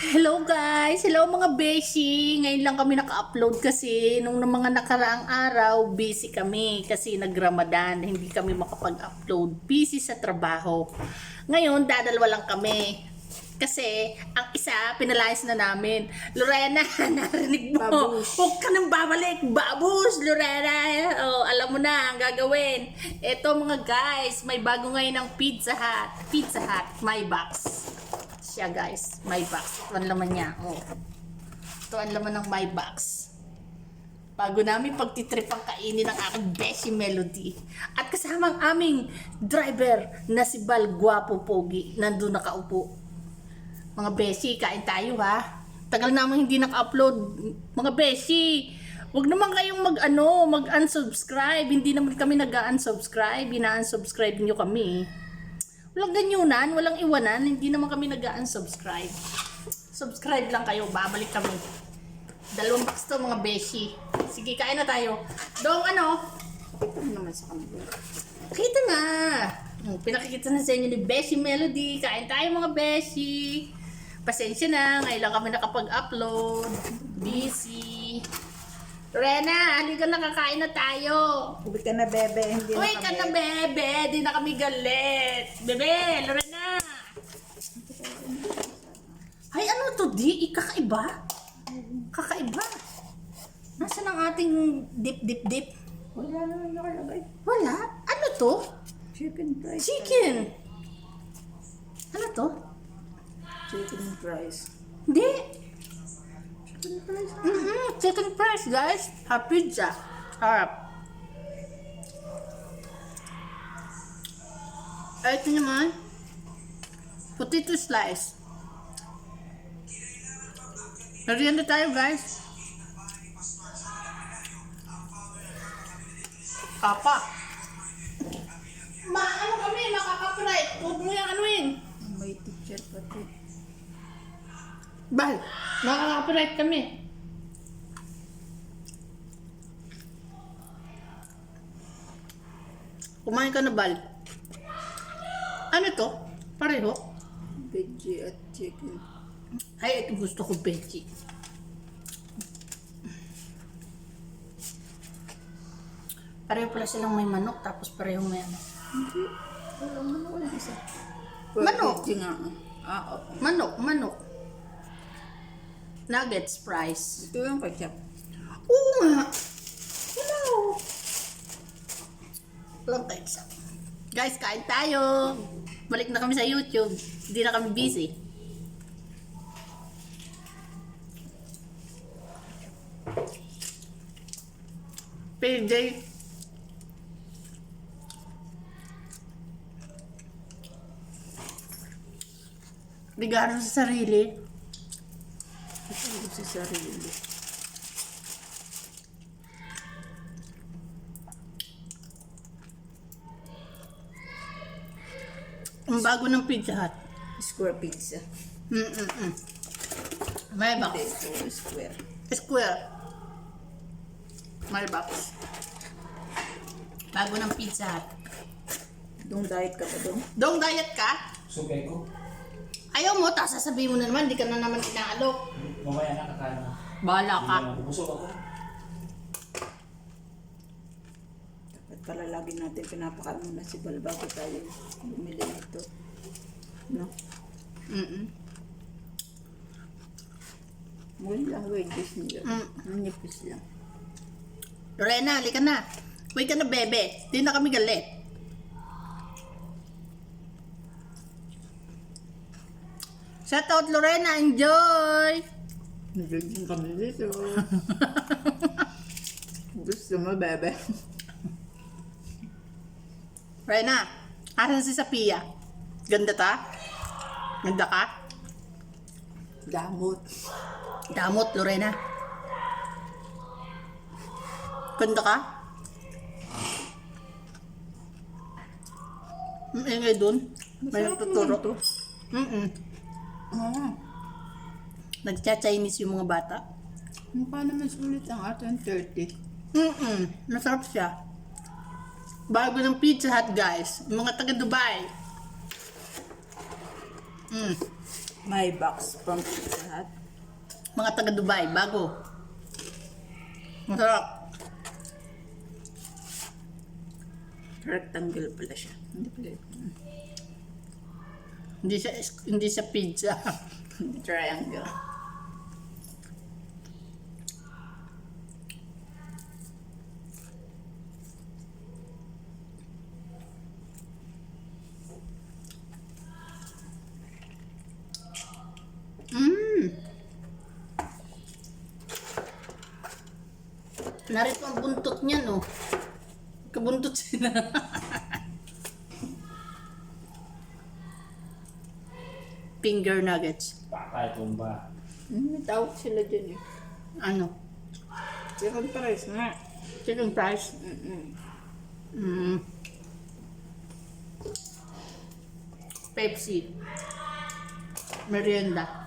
Hello guys! Hello mga beshi! Ngayon lang kami naka-upload kasi nung mga nakaraang araw, busy kami kasi nag-Ramadan. Hindi kami makapag-upload. Busy sa trabaho. Ngayon, dadalwa lang kami. Kasi, ang isa, pinalayas na namin. Lorena, narinig mo. Babush. Huwag ka nang babalik. Babush, Lorena. Oh, alam mo na ang gagawin. Eto mga guys, may bago ngayon ng Pizza Hut. Pizza Hut, my box. Siya guys, my box. Ito ang laman niya. Oh. Ito ang laman ng my box. Bago namin pagtitrip ang kainin ng aking Beshi Melody. At kasama ang aming driver na si Bal Guapo Pogi. Nandun nakaupo. Mga Beshi, kain tayo ha. Tagal naman hindi naka-upload. Mga Beshi, wag naman kayong mag-unsubscribe. Hindi naman kami nag-unsubscribe. Ina-unsubscribe nyo kami. Walang ganyunan, walang iwanan, hindi naman kami nag-unsubscribe. Subscribe lang kayo, babalik kami. 2 box to mga beshi. Sige, kain na tayo. Dong ano naman sa kanila. Kita na. Pinakikita na sa inyo ni Beshi Melody. Kain tayo mga beshi. Pasensya na, ngayon lang kami nakapag-upload. Busy. Lorena, halika na, kakain na tayo. Uwi ka na, bebe. Hindi Uy, na ka kami. na, bebe. Di na kami galit. Bebe, Lorena. Ay, ano to, di? Kakaiba? Kakaiba. Nasaan ang ating dip? Wala na nakalagay. Wala. Ano to? Chicken fries. Chicken. Ano to? Chicken fries. Hindi. Chicken fries. Chicken fries, guys. Pizza. Harap. Ay, ito naman. Potato slice. Merienda tayo, guys. Papa. Ano kami? Makaka-fry. Huwag mo yung anuin. May teacher pati. Bal, makaka-fry kami. Kumain ka na, Bal. Ano to? Pareho? Veggie at chicken. Ay, ito gusto ko veggie. Pareho pala silang may manok, tapos pareho may ano. Hindi. Wala mo na wala isa. Manok. Veggie nga. Oo. Manok. Nuggets, fries. Ito yung ketchup. Oo nga. Hello. Walang ketchup. Guys, kain tayo. Balik na kami sa YouTube. Hindi na kami busy. PJ. Regalo sa sarili. Ito sa sarili. Ang bago ng Pizza Hut. Square pizza. May Hindi, box. ito square. Square. May box. Bago ng Pizza Hut. Dong diet ka pa dong? Dong, diet ka? Sugay ko. Ayaw mo, tapos sasabihin mo na naman, di ka na naman inaalok. Mamaya na kakain na. Bahala ka. Busog ako. Dapat pala lagi natin pinapakain muna si Bal bago tayo bumili nito. No? Wala, wedges nila. Manipis lang. Lorena, halika na. Uy ka na, bebe. Di na kami galit. Shout out, Lorena. Enjoy! Nagiging kami dito. Gusto mo, bebe? Lorena, asan si Sophia? Ganda ta? Ganda ka? Damot. Damot, Lorena. Ganda ka? Ingay dun. May Masarap nagtuturo. naman to. Oo. Nagcha-Chinese yung mga bata. Mukha naman sulit ang ating 30. Masarap siya. Bago ng Pizza Hut, guys. Yung mga taga Dubai. My box from Pizza Hut. Mga taga Dubai, bago. Masarap. Rectangle pala siya. Hindi pala. Hindi siya pizza. Triangle. Narito ang buntot niya, no? Kabuntot sila. Finger nuggets. Pakay tumba. May tawag sila dyan eh. Ano? Chicken fries nga. Chicken fries. Pepsi. Merienda.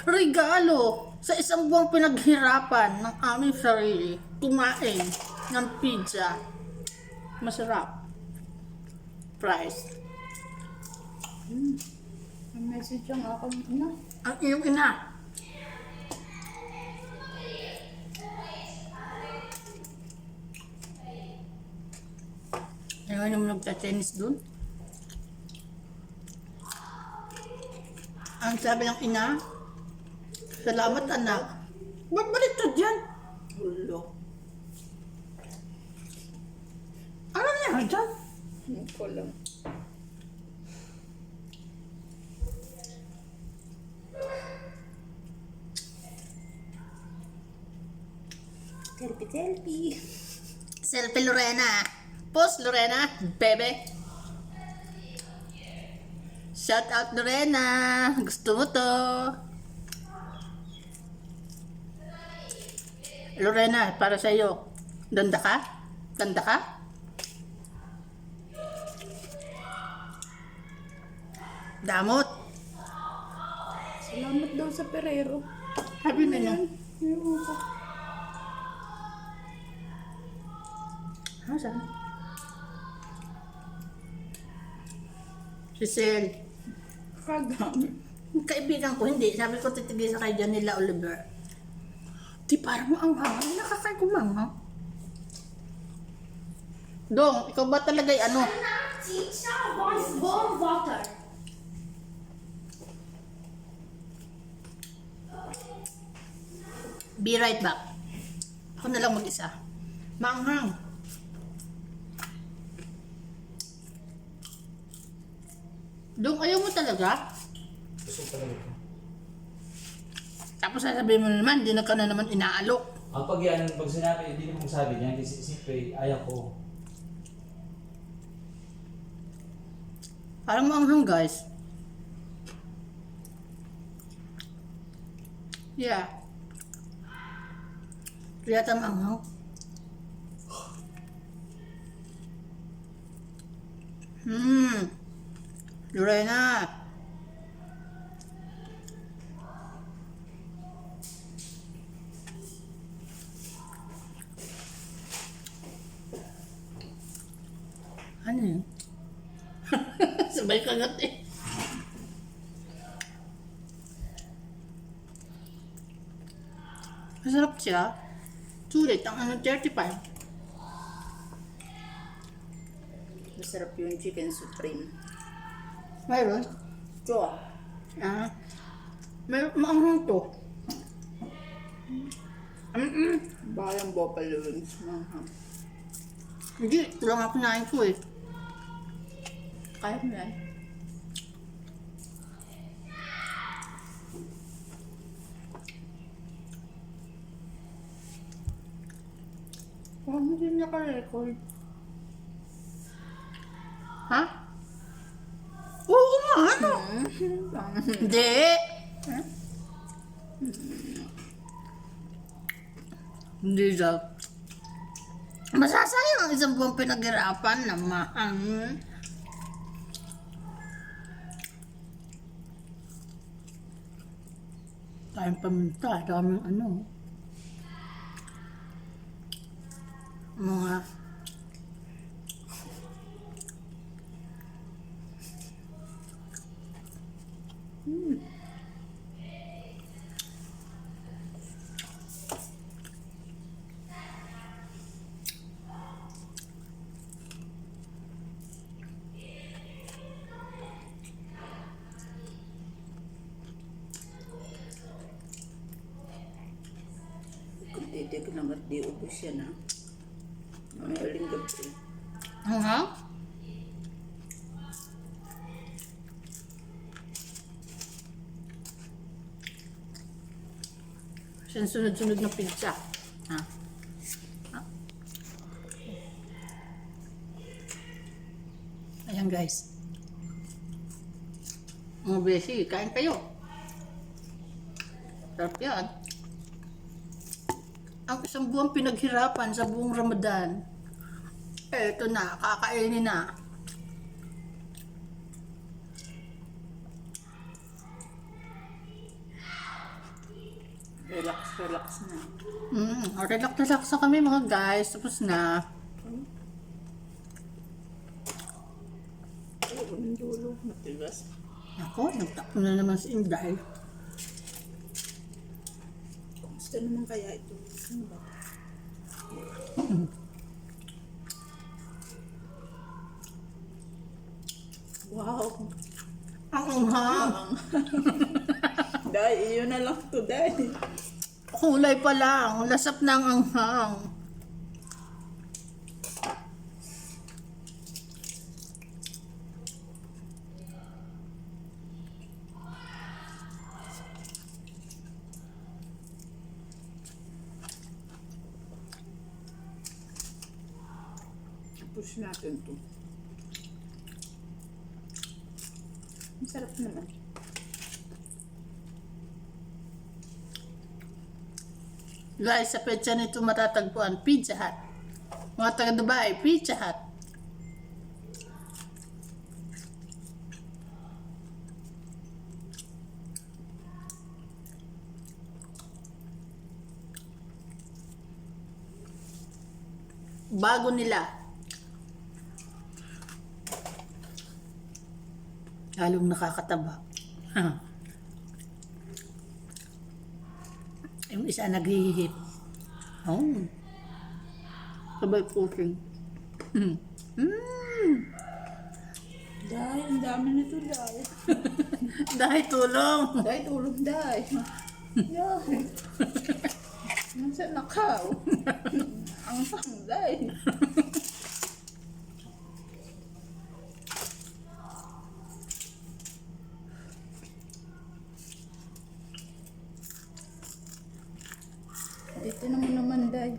Regalo sa isang buwang pinaghirapan ng aming sarili, kumain ng pizza. Masarap. Price. May message ang akong ina. Ang iyong ina. Ayaw naman nagta-tennis dun. Ang sabi ng ina, salamat anak. Ba't baliktad yan? Ulo. Ano nangyari dyan? Hindi ko lang. Selfie. Selfie Lorena. Post Lorena, bebe. Shout out Lorena. Gusto mo to. Lorena, para sa iyo. Ganda ka? Ganda ka? Damot. Salamat daw sa Perero. Sabi na niya. Ewan ko. Saan? Si Sel. Kagami. Kaibigan ko, hindi. Sabi ko titigil sa kay Janila Oliver. Di parang maanghang. Nakakay ko manghang. Dong, ikaw ba talaga ano? Be right back. Ako na lang mag-isa. Maanghang. Dong, ayaw mo talaga? Gusto talaga ito. Tapos sasabihin mo naman, di na ka na naman inaalok. Ang pag sinabi, hindi naman sabi niya, kasi siyempre, ayaw ko. Parang maanghang, guys. Yeah. Kaya maanghang. Lorena. Ano yun? Sabay kagat eh. Masarap siya. Sulit ang ano 35. Masarap yung chicken supreme. Mayroon? Chua. Ah. Maanghang to. Bayang buffalo wings. Manghang. Hindi, ito lang ako kinain ko eh. Kaya mo yan. Hindi naka-record. Ha? Oo nga, ano? Hindi. Hindi daw. Masasayang ang isang buwang pinaghirapan naman. Tayong paminta, daming ano. Mga Kung titig lang at di ubos yan ha. May aling gabi. sunod-sunod na pizza. Ha? Ayan guys. Mga besi, kain kayo. Sarap yan. Ang isang buwan pinaghirapan sa buong Ramadan. Eto na, kakainin na. Relax na. Relax na kami mga guys. Tapos na. Oo, ng dulo. Matigas. Ako, nagtakbo na naman si Inday. Kumusta naman kaya ito? Ano ba? Wow. Ang anghang. Dahil, iyon na lang to, dahil. Kulay pa lang. Lasap na ang anghang. Push natin to. Ang sarap naman. Guys, sa petsa nito matatagpuan, Pizza Hut. Mga taga Dubai, Pizza Hut. Bago nila. Lalong nakakataba. Yung isa naghihihip. Oh. Sabay puting. Dahil, ang dami nito, dahil. Dahil tulong. Dahil, tulog, dahil. Dahil. Nasa nakaw. Ang dahil. Dito naman, dahil.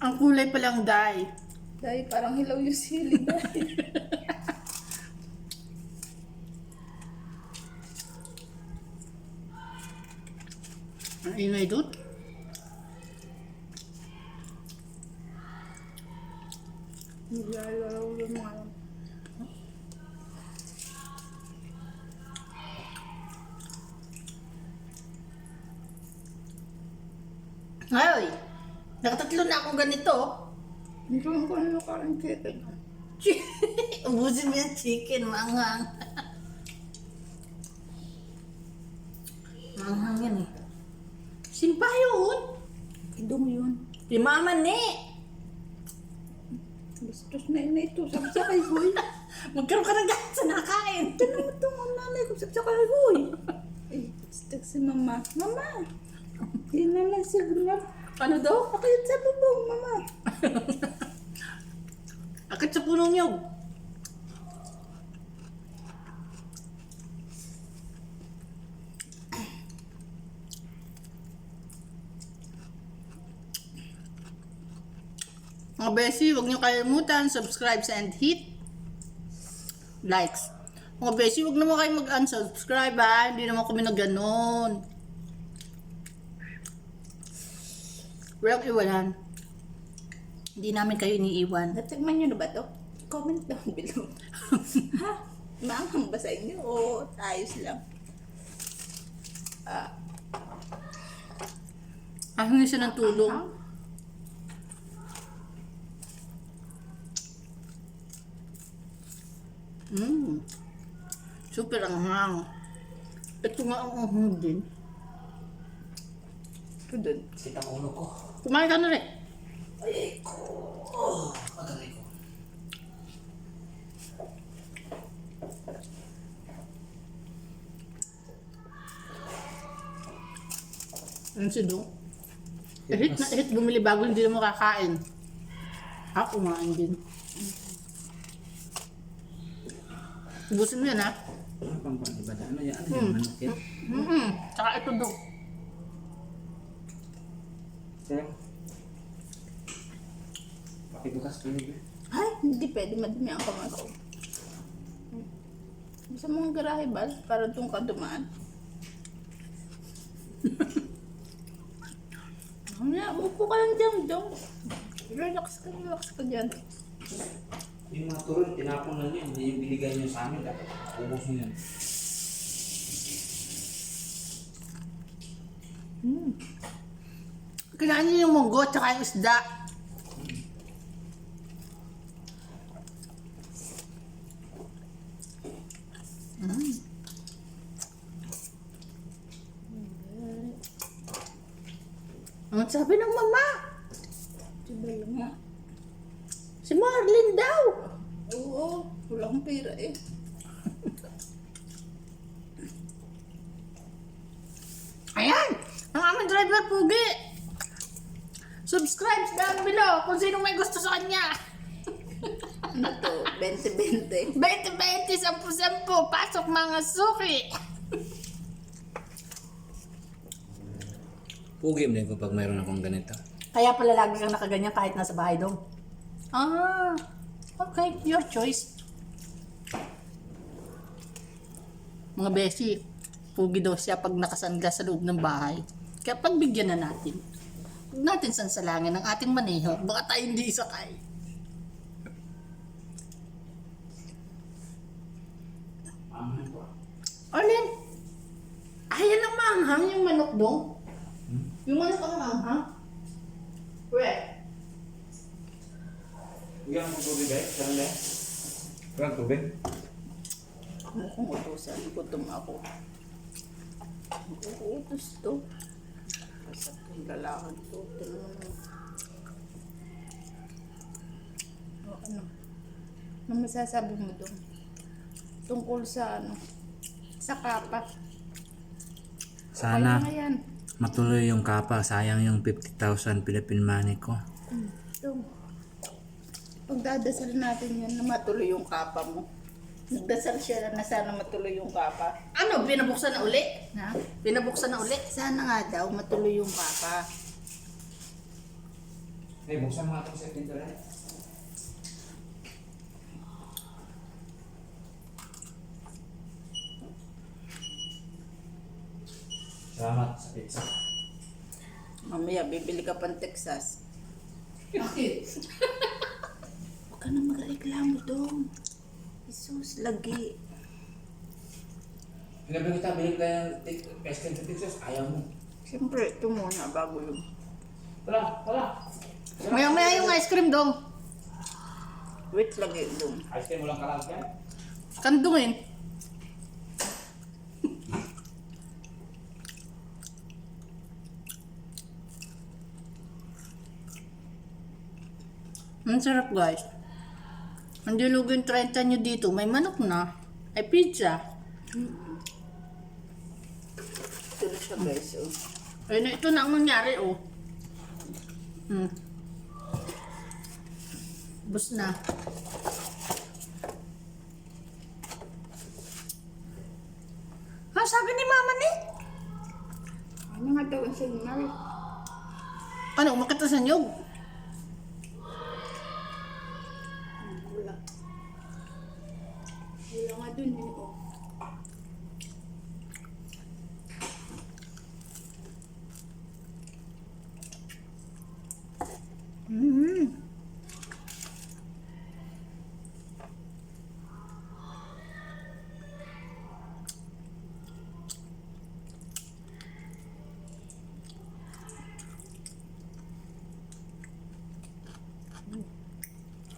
Ang kulay pa lang dahil. Dahil parang hilaw yung sili, dahil. Ang ingay doon. Nilalaw yung mga. Ay, nakatatlo na akong ganito. Hindi ko ano karang chicken. Ubusin mo yung chicken, manghang. Manghang yan eh. Simpa yun. Idong yun. Di mama ni. Bastos na ina ito. Sabi sa kay Hoy. Magkaroon ka ng galit sa nakain. Ito naman itong ang nanay ko. Sabi sa kay Hoy. Eh, bastos si mama. Mama. Yan na lang si Brad. Ano daw? Akit sa bubong, mama. Akit sa punong nyog. Mga besi, huwag niyo kalimutan, subscribe and hit likes. Mga besi, huwag naman kayo mag-unsubscribe ha. Hindi naman kami na ganon. Walang iwanan. Hindi namin kayo iniiwan. Natigman nyo na ba ito? Comment down below. Ha? Maanghang ba sa inyo? O ayos lang? Hingi siya ng tulong. Super anghang. Ito nga ang anghang din. Ito dun. Kita ang ulo ko. Kumain ka na rin. Ay ko. Oh, pataray ko. Ano si Dong? Hit na hit bumili bago hindi na makakain. Ako kumain din. Ubusin mo yan ha. Ano pang ibada? Ano yan? Ano yan? Manok yan? Tsaka ito Dong. Sir? Pakibukas ko yun. Ay, hindi pwede. Madumi ang kamay ko. Gusto mong garahe ba? Para doon ka dumaan. Upo ka lang dyan, Dong. Relax ka dyan. Yung mga turon, tinapon na niyo. Hindi yung binigay niyo sa amin. Dapat ubos niyo yan. Kailangan niyo yung munggo tsaka yung isda. Ang sabi ng mama, Diba yun nga? si Marlene daw. Oo, wala akong pera eh. Ayan, ang aming driver Pugi. Subscribe down below kung sino may gusto sa kanya. Ano to? 20-20. 20-20, 10-10, pasok mga suki. Pugi mo din ko pag mayroon akong ganito. Kaya pala lagi kang nakaganyan kahit nasa bahay dong. Ah, okay, your choice. Mga besi, pugi daw siya pag nakasangga sa loob ng bahay. Kaya pagbigyan na natin. Huwag natin sansalangin ang ating maneho. Baka tayo hindi isakay. Aman po. Arlen, ayan ang maanghang yung manok dong. Yung manok ang maanghang. Where? Bigyan mo tubig eh. Saan na eh? Walang tubig. Mukhang utusan. Gutom ako. Uutos to. Basta itong lalakad to. Ito naman. O ano? Ano masasabi mo doon? Tungkol sa ano? Sa kapa. Sana Kaya nga yan. matuloy yung kapa. Sayang yung 50,000 Philippine money ko. Ito. Pagdadasal natin yan na matuloy yung kapa mo. Nagdasal siya na sana matuloy yung kapa. Ano, binabuksan na uli? Ha? Binabuksan na uli? Sana nga daw matuloy yung kapa. Eh, buksan mo nga itong sa pintura. Salamat sa pizza. Mamaya bibili ka pang Texas. Bakit? Huwag ka na magreklamo doon. Jesus, lagi. Pinabi kita, bilhin ka yung pestin sa Texas. Ayaw mo. Siyempre, ito muna bago yun. Wala. Maya-maya yung ice cream dong. Wait lagi doon. Ice cream mo lang kalag yan. Kandungin. Ang sarap guys. Ang dilugo yung 30 nyo dito, may manok na. Ay pizza. Ito na siya guys. Oh. Ayun, ito na ang nangyari oh. Bus na. Ha, sabi ni mama ni? Ano nga daw ang signal? Ano, umakit na sa nyog? Wala. Wala nga dun eh. Oh.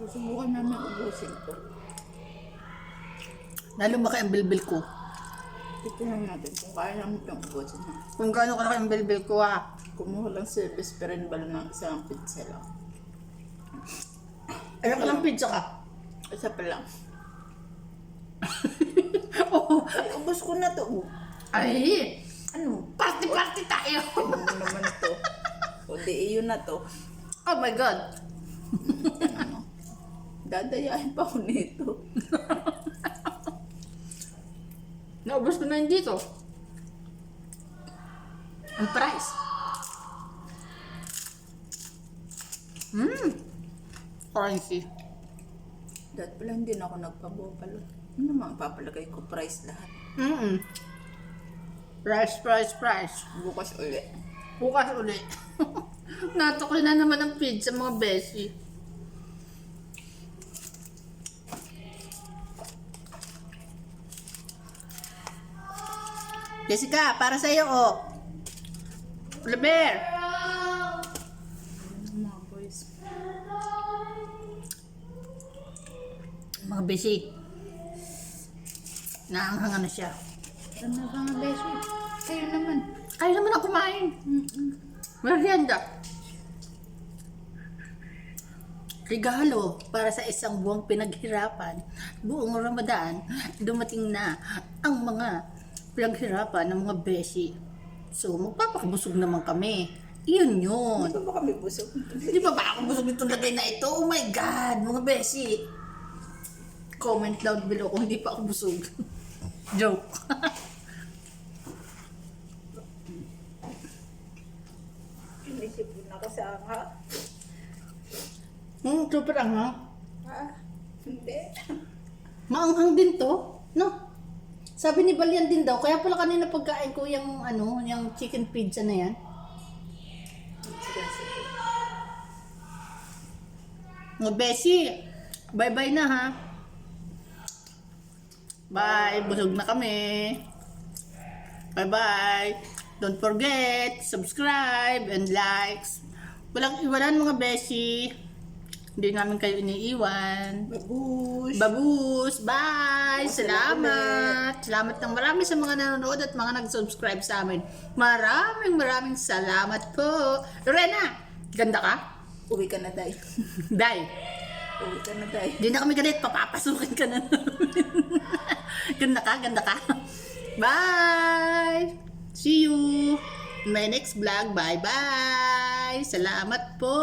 Susubukan namin ubusin to. Lalo maki ang bilbil ko. Tignan natin kung kaya namin itong ubusin na. Kung gaano kalaki ang bilbil ko Kumuha lang si Best Friend Bal ng isang pizza lang. Ayoko lang pizza ka. Isa pa lang. Oh. Ay, ubos ko na to. Ay! Ano? Party-party tayo! Ano naman to? O di iyon na to. Oh my God! Ano? Dadayain pa ako nito. Naubos ko na yun dito. Ang price. Currency. Dahil pala hindi na ako nagpabopalo. Ano naman papalagay ko price lahat. Price. Bukas ulit. Bukas ulit. Natukli na naman ang pizza mga beshi. Jessica, para sa'yo, oh. Leber! Mga boys. Mga beshi. Naanghang ano siya. Ano ba nga beso? Kayo naman. Ayaw naman ako kumain. Merienda. Regalo para sa isang buwang pinaghirapan. Buong Ramadan, dumating na ang mga pinaghirapan ng mga beshi. So, magpapakabusog naman kami. Iyon yun. Ito ba kami busog? Di ba ba ako busog nitong lagay na ito? Oh my God, mga beshi. Comment down below kung hindi pa ako busog. Joke. Inisip ko na kasama. Super anghang. Hindi. Maanghang din to, no? Sabi ni Balian din daw, kaya pala kanina pagkain ko yung yung chicken pizza na yan. Mga beshi, bye-bye na ha. Bye, busog na kami. Bye-bye. Don't forget, subscribe and likes. Walang iwanan mga beshi. Hindi namin kayo iniiwan. Babush. Babus! Bye! Salamat! Salamat ng marami sa mga nanonood at mga nag-subscribe sa amin. Maraming salamat po! Lorena! Ganda ka? Uwi ka na, Day. Day! Uwi ka na, Day. Hindi na kami galit. Papapasukin ka na namin. Ganda ka. Bye! See you! In my next vlog. Bye-bye! Salamat po!